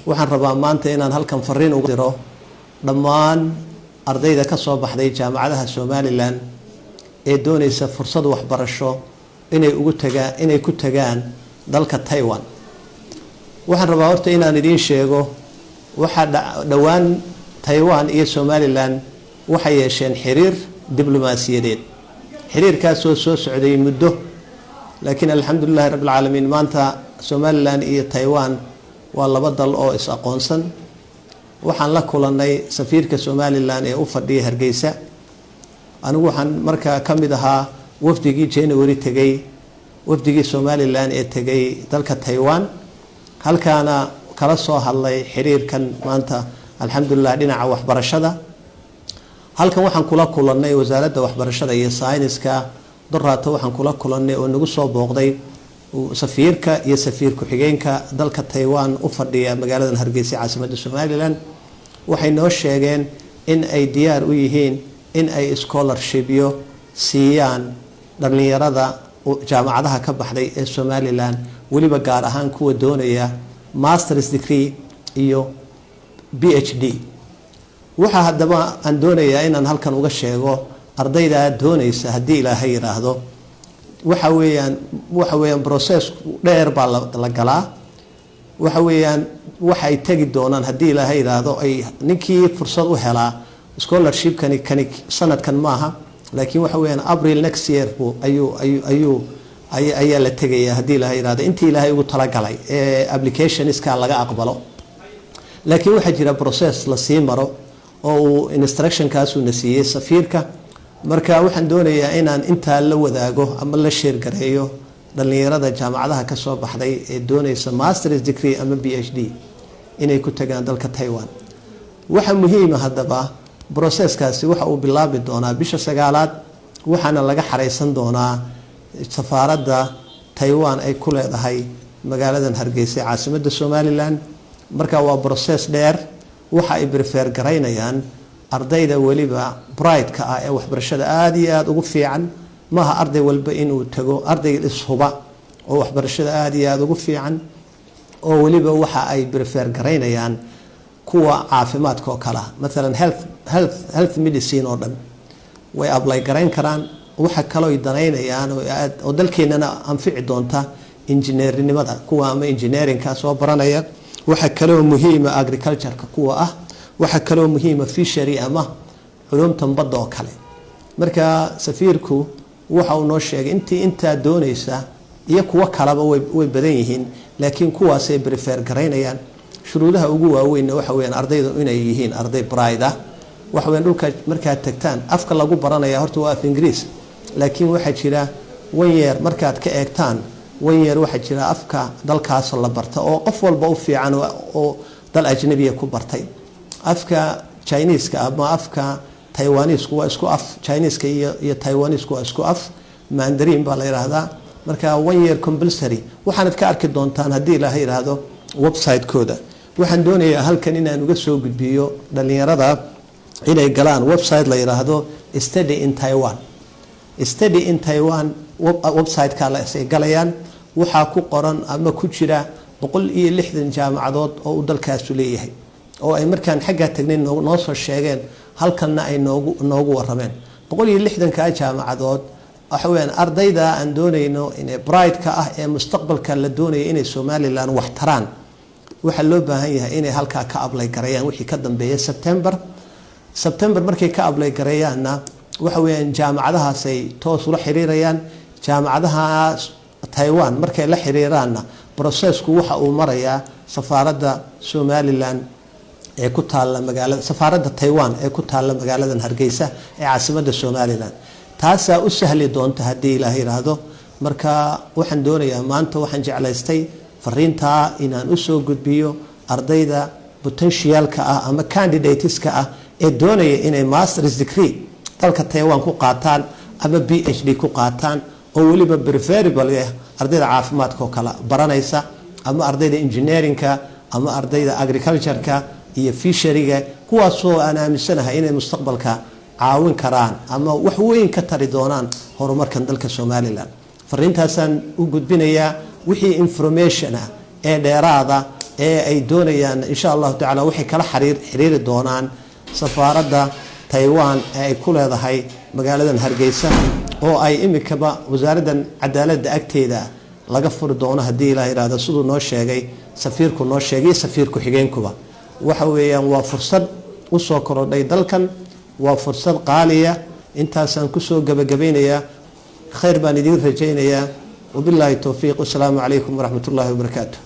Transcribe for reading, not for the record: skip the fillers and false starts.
waxaan rabaa maanta inaan halkan fariin ugu diro dhammaan ardayda ka soo baxday jaamacadaha Somaliland ee doonaysa fursad waxbarasho inay ku tagaan dalka Taiwan. waxaan rabaa horta inaan idin sheego waxa dhawaan Taiwan iyo Somaliland waxay yeesheen xiriir diblomaasiyadeed. xiriirkaas oo soo socday muddo, laakiin alxamdulillah rabbil caalamiin maanta Somaliland iyo Taiwan waa laba dal oo is aqoonsan. waxaan la kulanay safiirka Somaliland ee u fadhiya Hargeysa. anigu waxaan markaa kamid ahaa wafdigii January tagay, wafdigii Somaliland ee tagay dalka Taiwan, halkaana kala soo hadlay xiriirkan maanta alxamdulillah dhinaca waxbarashada. halkan waxaan kula kulanay wasaaradda waxbarashada iyo sayniska daraata, waxaan kula kulanay oo nagu soo booqday safiirka iyo safiir ku-xigeenka dalka Taiwan u fadhiya magaalada Hargeysa caasimadda Somaliland. waxay noo sheegeen in ay diyaar u yihiin in ay scholarship-yo siiyaan dhalinyarada jaamacadaha ka baxday ee Somaliland, waliba gaar ahaan kuwa doonaya master's degree iyo PhD. waxa haddaba aan doonayaa inaan halkan uga sheego ardayda doonaysa haddii Ilaahay yiraahdo waxa weeyaan process dheer baa la galaa. waxay tagi doonaan haddii Ilaahay yiraahdo ay ninkii fursad u helaa scholarship kani sanadkan maaha, laakiin April next year ayaa la tegayaa haddii Ilaahay yiraahdo intii Ilaahay ugu talagalay ee application iska laga aqbalo. laakiin waxa jira process la sii maro oo instruction kaas uu nasiiyay safiirka. marka waxaan doonayaa inaan inta la wadaago ama la share gareeyo dhalinyarada jaamacadaha ka soo baxday ee doonaysa master's degree ama PhD inay ku tagaan dalka Taiwan. waxa muhiim ah haddaba processkaasi waxa uu bilaabi doonaa bisha 9aad, waxaana laga xareysan doonaa safaaradda Taiwan ay ku leedahay magaalada Hargeysa caasimadda Somaliland. marka waa process dheer. waxa ay prefer gareynayaan ardayda waliba bright-ka ah ee waxbarashada aad iyo aad ugu fiican. maaha arday walba inuu tago, arday ishuba oo waxbarashada aad iyo aad ugu fiican oo waliba waxa ay prefer gareynayaan kuwa caafimaadka oo kala, mesela health medicine oo dhan way apply gareyn karaan. waxa kale oo danaynayaan oo dalkeenana anfici doonta engineernimada, kuwa ama engineering-ka soo baranaya. waxa kale oo muhiim ah agriculture-ka kuwa ah, waxa kale oo muhiim ah fishery ama culumta badda oo kale. marka safiirku waxa uu noo sheegay inta doonaysa iyo kuwa kaleba way badan yihiin, laakiin kuwaas ay prefer gareynayaan. shuruudaha ugu waaweyn waxa weeyaan ardaydu inay yihiin arday bright ah. waxa weeyaan dhulka markaad tagtaan afka lagu baranaya horta waa af Ingiriis, laakiin waxa jira one year markaad ka eegtaan one year waxa jira afka dalkaas la barta oo qof walba u fiican oo dal ajnabi ku bartay. afka Chinese-ka ama afka Taiwanese waa isku af, Chinese-ka iyo Taiwanese waa isku af, Mandarin baa la yiraahdaa. marka one year compulsory waxaad ka arki doontaan haddii Ilaahay yiraahdo website-kooda. waxaan doonayaa halkan inaan uga soo gudbiyo dhalinyarada inay galaan website la yiraahdo Study in Taiwan. Study in Taiwan website-ka la isay galayaan. waxa ku qoran ama ku jira 160 jaamacadood oo uu dalkaas leeyahay oo ay markaan xagga tagnay noo soo sheegeen, halkanna ay noogu warameen. 160 ka jaamacadood waxa weeyaan ardayda aan doonayno inay bright-ka ah ee mustaqbalka la doonayo inay Somaliland wax taraan. waxa loo baahan yahay inay halka ka apply gareeyaan wixii ka dambeeyay September markay ka apply gareeyaanna waxa weeyaan jaamacadahaas ay toos ula xiriirayaan. jaamacadaha Taiwan markay la xiriiraanna processku waxa uu marayaa safaaradda Somaliland ee ku taala magaalada, safaaradda Taiwan ee ku taala magaalada Hargeysa ee caasimadda Somaliland. taasa u sahli doonta haddii Ilaahay yiraahdo. marka waxaan doonayaa maanta waxaan jeclaystay fariinta inaan u soo gudbiyo ardayda potential-ka ah ama candidates-ka ah ee doonaya inay master's degree dalka Taiwan ku qaataan ama PhD ku qaataan, oo waliba preferable ah ardayda caafimaadka oo kala baranaysa ama ardayda engineering-ka ama ardayda agriculture-ka iyo fishery-ga, kuwaasoo aan aaminsanahay inay mustaqbalka caawin karaan ama wax weyn ka tari doonaan horumarkan dalka Somaliland. fariintaasaan u gudbinayaa wixii information ah ee dheeraada ay doonayaan insha Allah taala waxay kala xiriiri doonaan safaaradda Taiwan ay ku leedahay magaaladan Hargeysa oo ay imikaba wasaaraddan cadaaladda agteeda laga furi doono hadii Ilaahay raado sidoo noo sheegay safiirku noo sheegay safiirku xigeenkuba waxa weeyaan waa fursad u soo korodhay dalkan waa fursad qaaliya intaasaan ku soo gabagabeynaya khayr baan idin rajaynayaa wabillahi tawfiiq. Assalaamu alaykum wa rahmatullahi wa barakatuh.